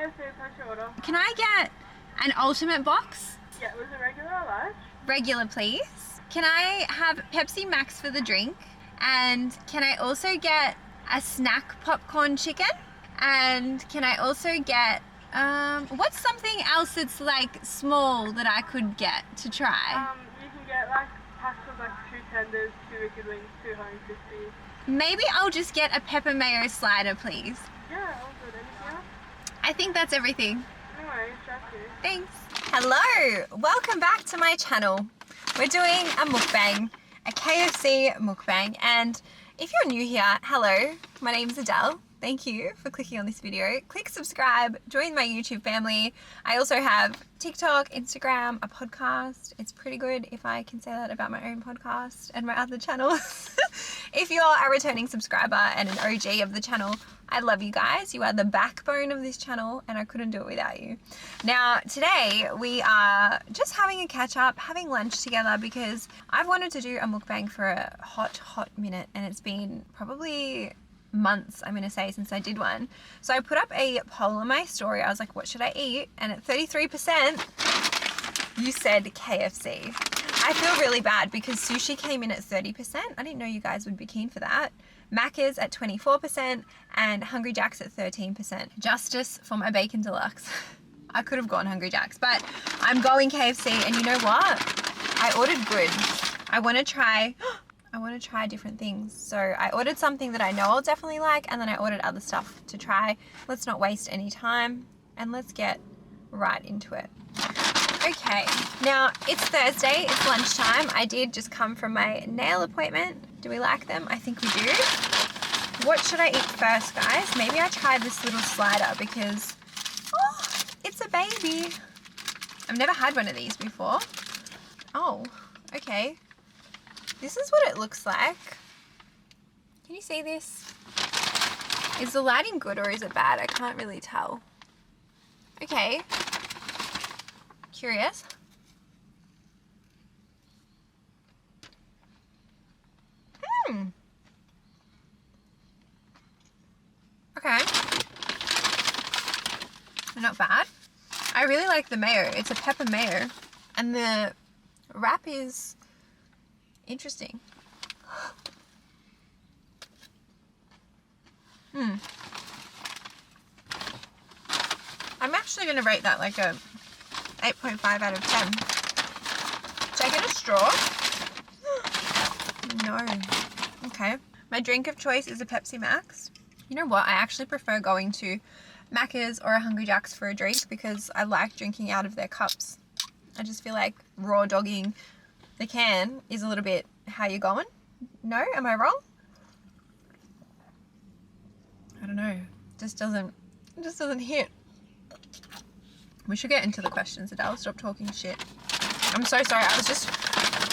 KFC, what's your order? Can I get an ultimate box? Yeah, was it regular or large? Regular, please. Can I have Pepsi Max for the drink? And can I also get a snack popcorn chicken? And can I also get, what's something else that's like small that I could get to try? You can get like packs of like 2 tenders, 2 wicked wings, 2 honey crispies. Maybe I'll just get a pepper mayo slider, please. Yeah, all good. Anything else? I think that's everything. No worries, trust you. Thanks. Hello, welcome back to my channel. We're doing a mukbang, a KFC mukbang, and if you're new here, hello, my name's Adele. Thank you for clicking on this video. Click subscribe, join my YouTube family. I also have TikTok, Instagram, a podcast. It's pretty good if I can say that about my own podcast and my other channels. If you're a returning subscriber and an OG of the channel, I love you guys. You are the backbone of this channel and I couldn't do it without you. Now, today we are just having a catch up, having lunch together because I've wanted to do a mukbang for a hot minute and it's been probably months, I'm gonna say, since I did one. So I put up a poll on my story. I was like, what should I eat? And at 33%, you said KFC. I feel really bad because sushi came in at 30%. I didn't know you guys would be keen for that. Macca's at 24% and Hungry Jack's at 13%. Justice for my bacon deluxe. I could have gone Hungry Jack's, but I'm going KFC, and you know what? I ordered good. I want to try different things. So I ordered something that I know I'll definitely like, and then I ordered other stuff to try. Let's not waste any time and let's get right into it. Okay, now it's Thursday, it's lunchtime. I did just come from my nail appointment. Do we like them? I think we do. What should I eat first, guys? Maybe I try this little slider because, oh, it's a baby. I've never had one of these before. Oh, okay. This is what it looks like. Can you see this? Is the lighting good or is it bad? I can't really tell. Okay. Curious. Okay. Not bad. I really like the mayo. It's a pepper mayo. And the wrap is interesting. I'm actually going to rate that like a 8.5 out of 10. Should I get a straw? No. Okay. My drink of choice is a Pepsi Max. You know what? I actually prefer going to Macca's or a Hungry Jack's for a drink because I like drinking out of their cups. I just feel like raw dogging the can is a little bit how you going? No? Am I wrong? I don't know. It just doesn't hit. We should get into the questions, Adele. Stop talking shit. I'm so sorry. I was just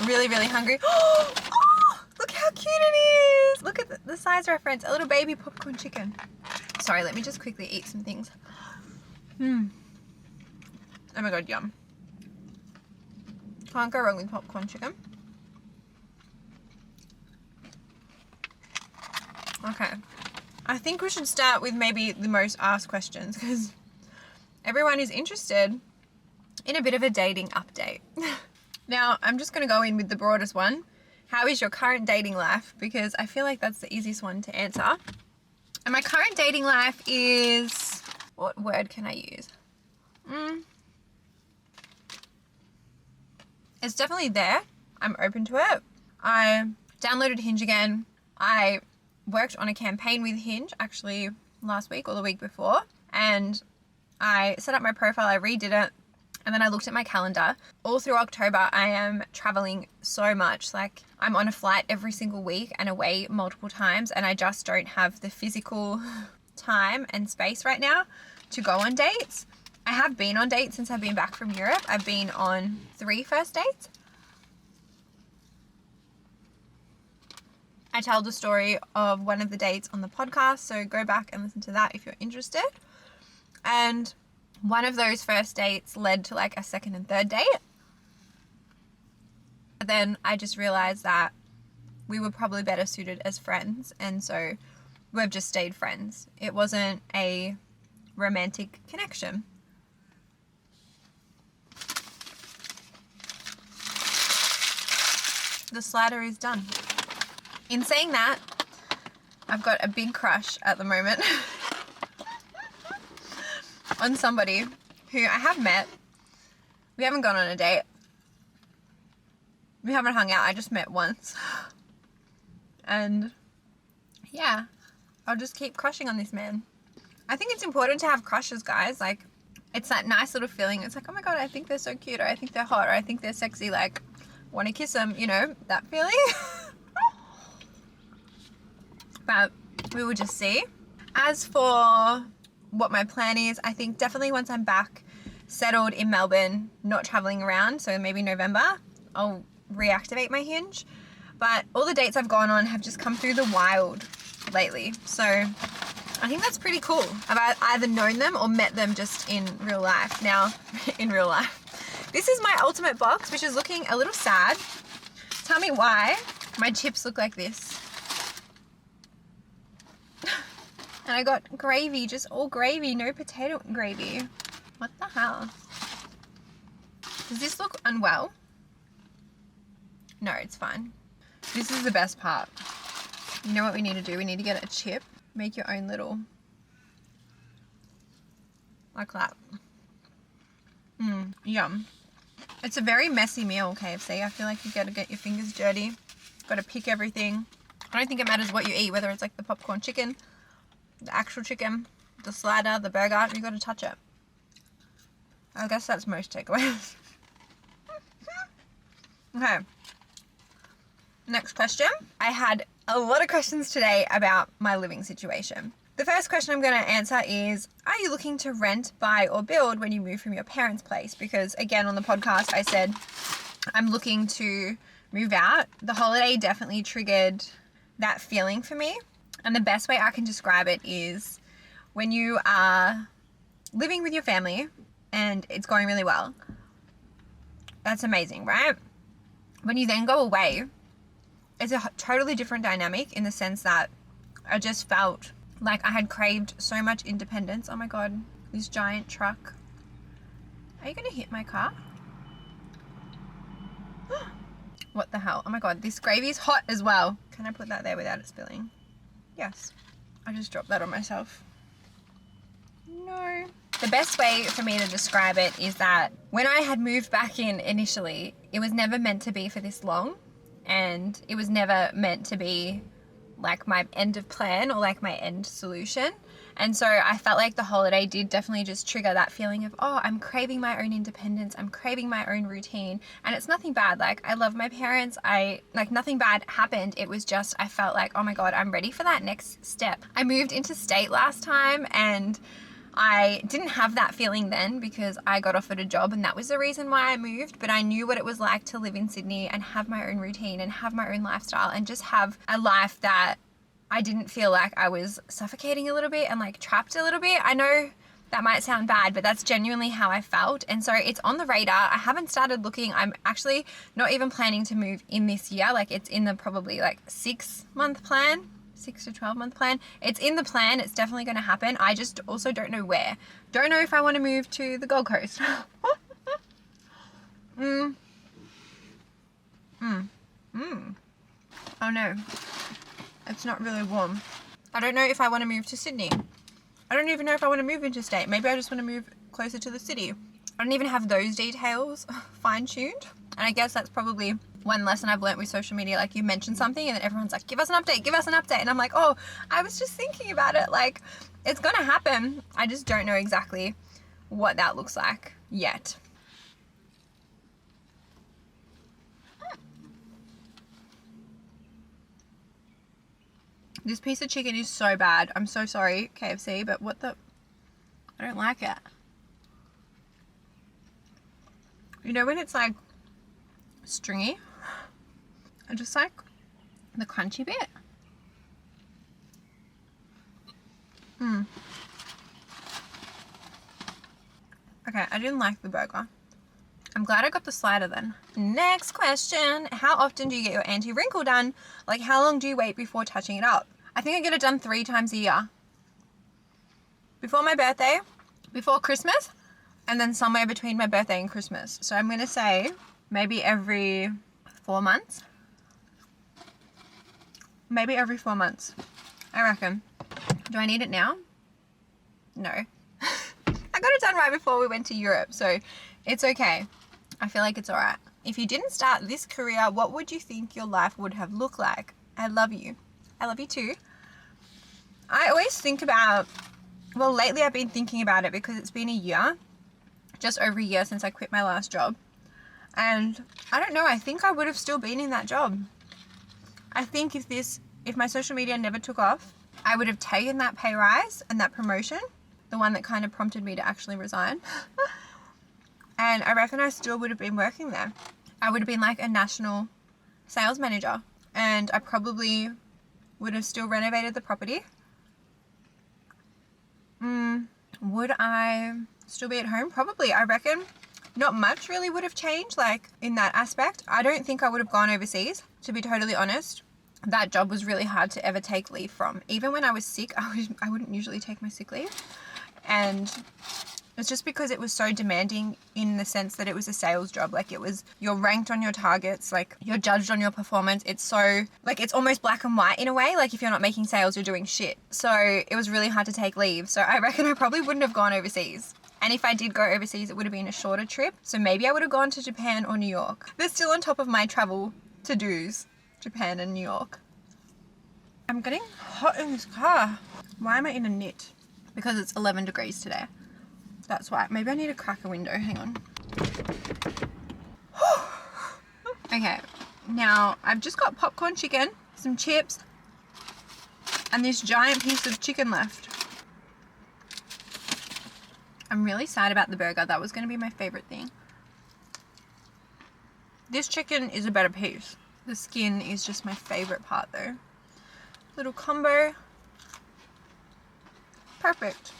really, really hungry. Oh, look how cute it is. Look at the size reference. A little baby popcorn chicken. Sorry, let me just quickly eat some things. Oh my God, yum. Can't go wrong with popcorn chicken. Okay. I think we should start with maybe the most asked questions because everyone is interested in a bit of a dating update. Now, I'm just going to go in with the broadest one. How is your current dating life? Because I feel like that's the easiest one to answer. And my current dating life is... What word can I use? It's definitely there. I'm open to it. I downloaded Hinge again. I worked on a campaign with Hinge actually last week or the week before. And I set up my profile, I redid it, and then I looked at my calendar. All through October, I am traveling so much. Like, I'm on a flight every single week and away multiple times, and I just don't have the physical time and space right now to go on dates. I have been on dates since I've been back from Europe. I've been on 3 first dates. I tell the story of one of the dates on the podcast, so go back and listen to that if you're interested. And one of those first dates led to like a second and third date. But then I just realized that we were probably better suited as friends, and so we've just stayed friends. It wasn't a romantic connection. The slider is done. In saying that, I've got a big crush at the moment on somebody who I have met. We haven't gone on a date. We haven't hung out. I just met once. And yeah, I'll just keep crushing on this man. I think it's important to have crushes, guys. Like, it's that nice little feeling. It's like, oh my god, I think they're so cute, or I think they're hot, or I think they're sexy, like, want to kiss them, you know, that feeling. But we will just see. As for what my plan is, I think definitely once I'm back settled in Melbourne, not traveling around, so maybe November, I'll reactivate my Hinge. But all the dates I've gone on have just come through the wild lately, so I think that's pretty cool. I've either known them or met them just in real life. Now, in real life. This is my ultimate box, which is looking a little sad. Tell me why my chips look like this. And I got gravy, just all gravy, no potato gravy. What the hell? Does this look unwell? No, it's fine. This is the best part. You know what we need to do? We need to get a chip. Make your own little, like that. Yum. It's a very messy meal, KFC. I feel like you gotta get your fingers dirty. Gotta pick everything. I don't think it matters what you eat, whether it's like the popcorn chicken, the actual chicken, the slider, the burger, you gotta touch it. I guess that's most takeaways. Okay. Next question. I had a lot of questions today about my living situation. The first question I'm going to answer is, are you looking to rent, buy, or build when you move from your parents' place? Because again, on the podcast, I said I'm looking to move out. The holiday definitely triggered that feeling for me. And the best way I can describe it is when you are living with your family and it's going really well. That's amazing, right? When you then go away, it's a totally different dynamic in the sense that I just felt like I had craved so much independence. Oh my god, this giant truck. Are you gonna hit my car? What the hell? Oh my god, this gravy is hot as well. Can I put that there without it spilling? Yes. I just dropped that on myself. No. The best way for me to describe it is that when I had moved back in initially, it was never meant to be for this long. And it was never meant to be like my end of plan or like my end solution. And so I felt like the holiday did definitely just trigger that feeling of, oh, I'm craving my own independence. I'm craving my own routine. And it's nothing bad. Like, I love my parents. Nothing bad happened. It was just, I felt like, oh my God, I'm ready for that next step. I moved into state last time and I didn't have that feeling then because I got offered a job and that was the reason why I moved, but I knew what it was like to live in Sydney and have my own routine and have my own lifestyle and just have a life that I didn't feel like I was suffocating a little bit and like trapped a little bit. I know that might sound bad, but that's genuinely how I felt. And so it's on the radar. I haven't started looking. I'm actually not even planning to move in this year. Like, it's in the probably like 6-month plan. 6 to 12 month plan. It's in the plan. It's definitely going to happen. I just also don't know where. Don't know if I want to move to the Gold Coast. Oh no. It's not really warm. I don't know if I want to move to Sydney. I don't even know if I want to move interstate. Maybe I just want to move closer to the city. I don't even have those details fine-tuned. And I guess that's probably one lesson I've learned with social media. Like, you mention something and then everyone's like, give us an update, give us an update. And I'm like, oh, I was just thinking about it. Like, it's gonna happen. I just don't know exactly what that looks like yet. This piece of chicken is so bad. I'm so sorry, KFC, but what the... I don't like it. You know when it's like stringy? I just like the crunchy bit. Okay, I didn't like the burger. I'm glad I got the slider then. Next question. How often do you get your anti-wrinkle done? Like, how long do you wait before touching it up? I think I get it done 3 times a year. Before my birthday, before Christmas and then somewhere between my birthday and Christmas. So I'm going to say maybe every 4 months. Maybe every 4 months, I reckon. Do I need it now? No. I got it done right before we went to Europe, so it's okay. I feel like it's alright. If you didn't start this career, what would you think your life would have looked like? I love you. I love you too. I always think about, well, lately I've been thinking about it because it's been a year, just over a year since I quit my last job. And I don't know, I think I would have still been in that job. I think if my social media never took off, I would have taken that pay rise and that promotion, the one that kind of prompted me to actually resign. And I reckon I still would have been working there. I would have been like a national sales manager, and I probably would have still renovated the property. Would I still be at home? Probably. I reckon not much really would have changed, like in that aspect. I don't think I would have gone overseas, to be totally honest. That job was really hard to ever take leave from. Even when I was sick, I wouldn't usually take my sick leave. And it's just because it was so demanding in the sense that it was a sales job. Like you're ranked on your targets, like you're judged on your performance. It's so, like it's almost black and white in a way. Like if you're not making sales, you're doing shit. So it was really hard to take leave. So I reckon I probably wouldn't have gone overseas. And if I did go overseas, it would have been a shorter trip. So maybe I would have gone to Japan or New York. They're still on top of my travel to-dos, Japan and New York. I'm getting hot in this car. Why am I in a knit? Because it's 11 degrees today. That's why. Maybe I need to crack a window. Hang on. Okay. Now, I've just got popcorn chicken, some chips, and this giant piece of chicken left. I'm really sad about the burger. That was going to be my favorite thing. This chicken is a better piece. The skin is just my favorite part though. Little combo. Perfect.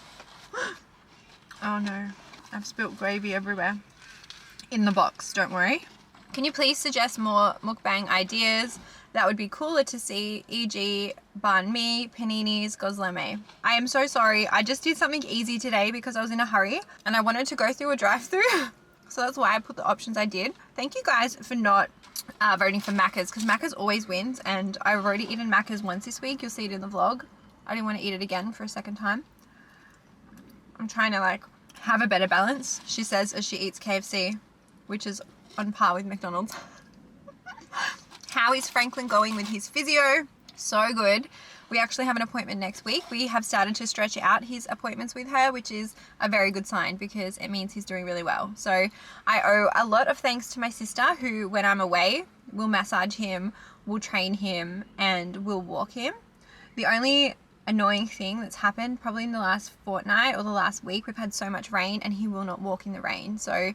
Oh no, I've spilt gravy everywhere. In the box, don't worry. Can you please suggest more mukbang ideas? That would be cooler to see, e.g. banh mi, paninis, gozleme. I am so sorry, I just did something easy today because I was in a hurry and I wanted to go through a drive-thru. So that's why I put the options I did. Thank you guys for not voting for Macca's, because Macca's always wins, and I've already eaten Macca's once this week. You'll see it in the vlog. I didn't want to eat it again for a second time. I'm trying to like have a better balance, she says as she eats KFC, which is on par with McDonald's. How is Franklin going with his physio? So good. We actually have an appointment next week. We have started to stretch out his appointments with her, which is a very good sign because it means he's doing really well. So I owe a lot of thanks to my sister who, when I'm away, will massage him, will train him, and will walk him. The only annoying thing that's happened probably in the last fortnight or the last week, we've had so much rain and he will not walk in the rain. So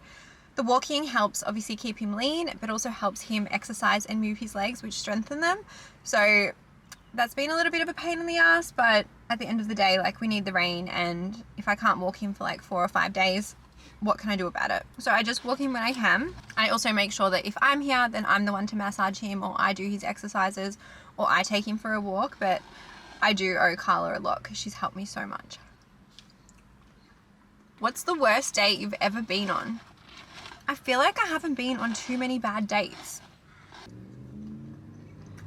the walking helps obviously keep him lean, but also helps him exercise and move his legs, which strengthen them. So that's been a little bit of a pain in the ass, but at the end of the day, like, we need the rain, and if I can't walk him for like 4 or 5 days, what can I do about it? So I just walk him when I can. I also make sure that if I'm here, then I'm the one to massage him, or I do his exercises, or I take him for a walk. But I do owe Carla a lot because she's helped me so much. What's the worst date you've ever been on? I feel like I haven't been on too many bad dates.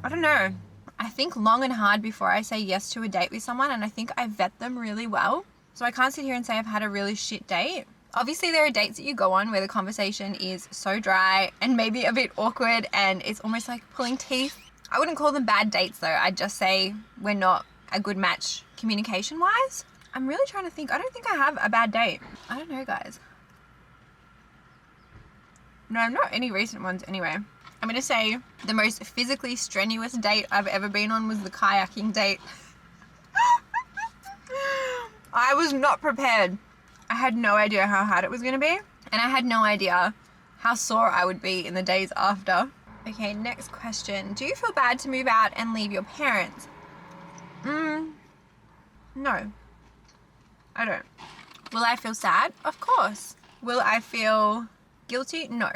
I don't know. I think long and hard before I say yes to a date with someone, and I think I vet them really well. So I can't sit here and say I've had a really shit date. Obviously there are dates that you go on where the conversation is so dry and maybe a bit awkward and it's almost like pulling teeth. I wouldn't call them bad dates though. I'd just say we're not a good match communication wise. I'm really trying to think. I don't think I have a bad date. I don't know, guys. No, not any recent ones anyway. I'm going to say the most physically strenuous date I've ever been on was the kayaking date. I was not prepared. I had no idea how hard it was going to be, and I had no idea how sore I would be in the days after. Okay, next question. Do you feel bad to move out and leave your parents? No. I don't. Will I feel sad? Of course. Will I feel guilty? No.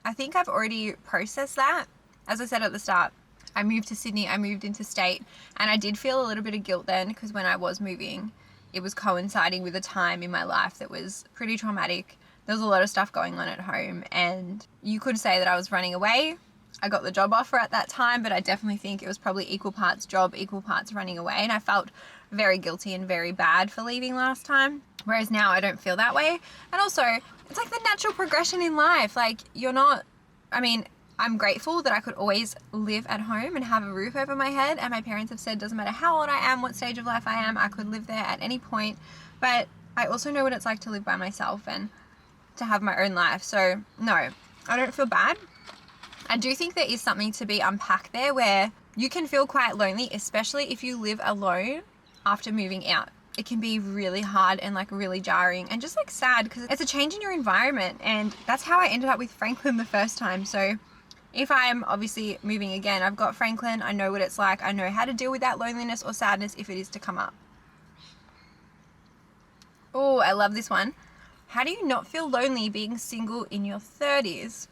I think I've already processed that. As I said at the start, I moved to Sydney, I moved into state, and I did feel a little bit of guilt then because when I was moving, it was coinciding with a time in my life that was pretty traumatic. There was a lot of stuff going on at home, and you could say that I was running away. I got the job offer at that time, but I definitely think it was probably equal parts job, equal parts running away, and I felt very guilty and very bad for leaving last time. Whereas now I don't feel that way. And also, it's like the natural progression in life. Like, you're not, I mean, I'm grateful that I could always live at home and have a roof over my head, and my parents have said doesn't matter how old I am, what stage of life I am, I could live there at any point. But I also know what it's like to live by myself and to have my own life. So no, I don't feel bad. I do think there is something to be unpacked there where you can feel quite lonely, especially if you live alone after moving out. It can be really hard and like really jarring and just like sad because it's a change in your environment, and that's how I ended up with Franklin the first time. So if I'm obviously moving again, I've got Franklin, I know what it's like, I know how to deal with that loneliness or sadness if it is to come up. Oh, I love this one. How do you not feel lonely being single in your 30s?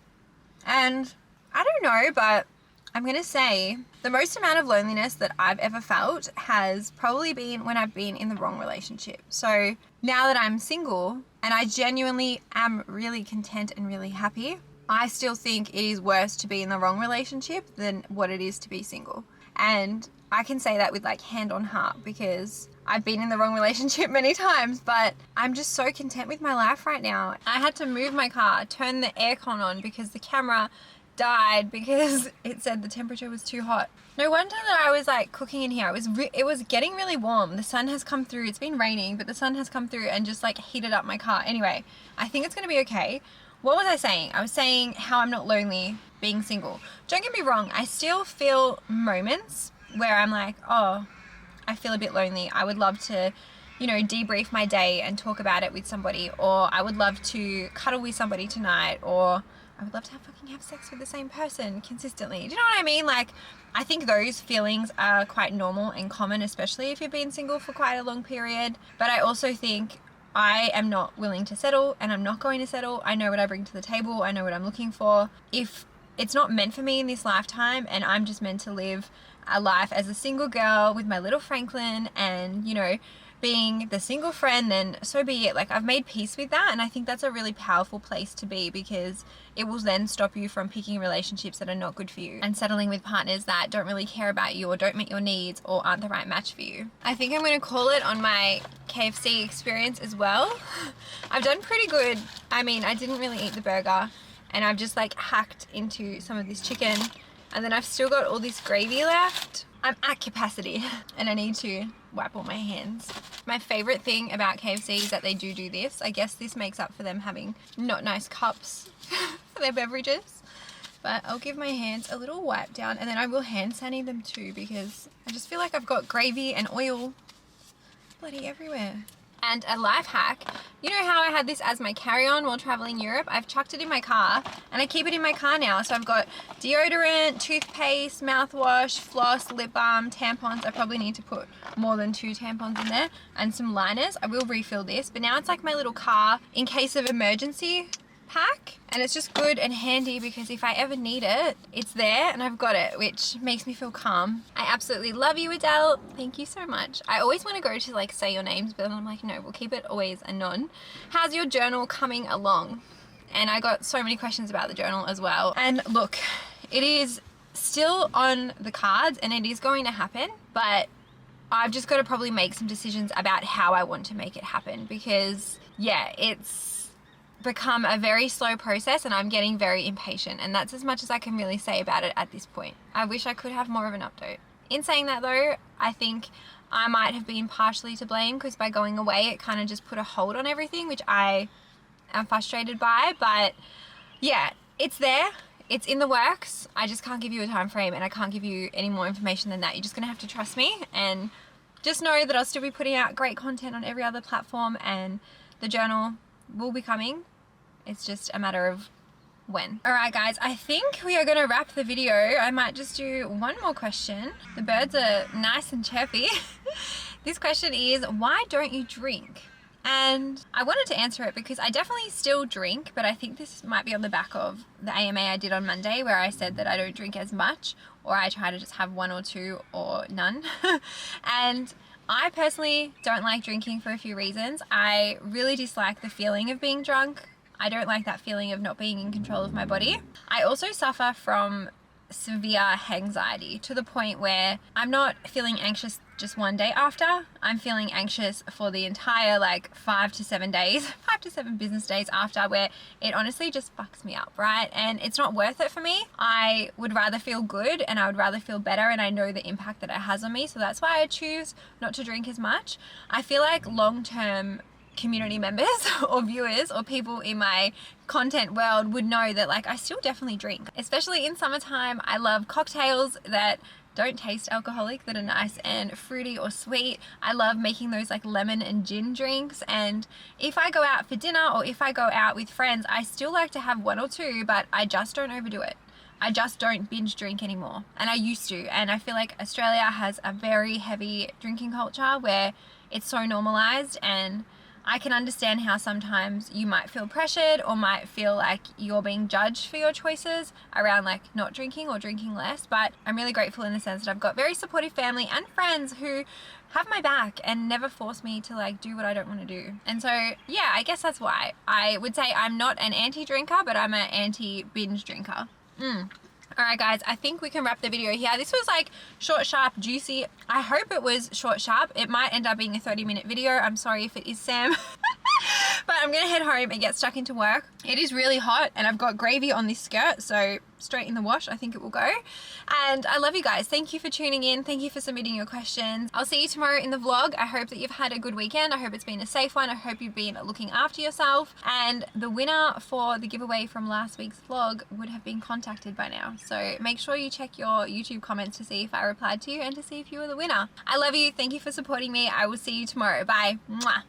And I don't know, but I'm going to say the most amount of loneliness that I've ever felt has probably been when I've been in the wrong relationship. So now that I'm single and I genuinely am really content and really happy, I still think it is worse to be in the wrong relationship than what it is to be single. And I can say that with like hand on heart because I've been in the wrong relationship many times, but I'm just so content with my life right now. I had to move my car, turn the aircon on because the camera died because it said the temperature was too hot. No wonder that I was like cooking in here. It was getting really warm. The sun has come through. It's been raining, but the sun has come through and just like heated up my car. Anyway, I think it's going to be okay. What was I saying? I was saying how I'm not lonely being single. Don't get me wrong. I still feel moments where I'm like, oh, I feel a bit lonely. I would love to, you know, debrief my day and talk about it with somebody, or I would love to cuddle with somebody tonight, or I would love to have sex with the same person consistently. Do you know what I mean? Like, I think those feelings are quite normal and common, especially if you've been single for quite a long period. But I also think I am not willing to settle, and I'm not going to settle. I know what I bring to the table. I know what I'm looking for. If it's not meant for me in this lifetime and I'm just meant to live a life as a single girl with my little Franklin and, you know, being the single friend, then so be it. Like, I've made peace with that, and I think that's a really powerful place to be because it will then stop you from picking relationships that are not good for you and settling with partners that don't really care about you or don't meet your needs or aren't the right match for you. I think I'm going to call it on my KFC experience as well. I've done pretty good. I mean, I didn't really eat the burger, and I've just like hacked into some of this chicken, and then I've still got all this gravy left. I'm at capacity and I need to wipe all my hands. My favorite thing about KFC is that they do this. I guess this makes up for them having not nice cups for their beverages. But I'll give my hands a little wipe down, and then I will hand sanitize them too because I just feel like I've got gravy and oil bloody everywhere. And a life hack, you know how I had this as my carry-on while traveling Europe? I've chucked it in my car, and I keep it in my car now. So I've got deodorant, toothpaste, mouthwash, floss, lip balm, tampons. I probably need to put more than 2 tampons in there, and some liners. I will refill this, but now it's like my little car in case of emergency pack, and it's just good and handy because if I ever need it, it's there and I've got it, which makes me feel calm. I absolutely love you, Adele. Thank you so much. I always want to go to like say your names, but then I'm like, no, we'll keep it always anon. How's your journal coming along? And I got so many questions about the journal as well. And look, it is still on the cards and it is going to happen, but I've just got to probably make some decisions about how I want to make it happen because yeah, it's become a very slow process and I'm getting very impatient, and that's as much as I can really say about it at this point. I wish I could have more of an update. In saying that though, I think I might have been partially to blame because by going away it kind of just put a hold on everything, which I am frustrated by. But yeah, it's there, it's in the works. I just can't give you a time frame and I can't give you any more information than that. You're just gonna have to trust me and just know that I'll still be putting out great content on every other platform, and the journal will be coming. It's just a matter of when. Alright guys, I think we are going to wrap the video. I might just do one more question. The birds are nice and chirpy. This question is, why don't you drink? And I wanted to answer it because I definitely still drink, but I think this might be on the back of the AMA I did on Monday where I said that I don't drink as much, or I try to just have 1 or 2 or none. And I personally don't like drinking for a few reasons. I really dislike the feeling of being drunk. I don't like that feeling of not being in control of my body. I also suffer from severe anxiety to the point where I'm not feeling anxious just one day after. I'm feeling anxious for the entire 5 to 7 days, 5 to 7 business days after, where it honestly just fucks me up, right? And it's not worth it for me. I would rather feel good and I would rather feel better, and I know the impact that it has on me. So that's why I choose not to drink as much. I feel like long-term community members or viewers or people in my content world would know that I still definitely drink, especially in summertime. I love cocktails that don't taste alcoholic, that are nice and fruity or sweet. I love making those lemon and gin drinks, and if I go out for dinner or if I go out with friends, I still like to have one or two, but I just don't overdo it. I just don't binge drink anymore, and I used to, and I feel like Australia has a very heavy drinking culture where it's so normalized, and I can understand how sometimes you might feel pressured or might feel like you're being judged for your choices around not drinking or drinking less, but I'm really grateful in the sense that I've got very supportive family and friends who have my back and never force me to do what I don't want to do. And so yeah, I guess that's why. I would say I'm not an anti-drinker, but I'm an anti-binge drinker. Alright guys, I think we can wrap the video here. This was short, sharp, juicy. I hope it was short, sharp. It might end up being a 30-minute video. I'm sorry if it is, Sam. But I'm gonna head home and get stuck into work. It is really hot and I've got gravy on this skirt, so straight in the wash, I think it will go. And I love you guys. Thank you for tuning in. Thank you for submitting your questions. I'll see you tomorrow in the vlog. I hope that you've had a good weekend. I hope it's been a safe one. I hope you've been looking after yourself. And the winner for the giveaway from last week's vlog would have been contacted by now. So make sure you check your YouTube comments to see if I replied to you and to see if you were the winner. I love you. Thank you for supporting me. I will see you tomorrow. Bye. Mwah.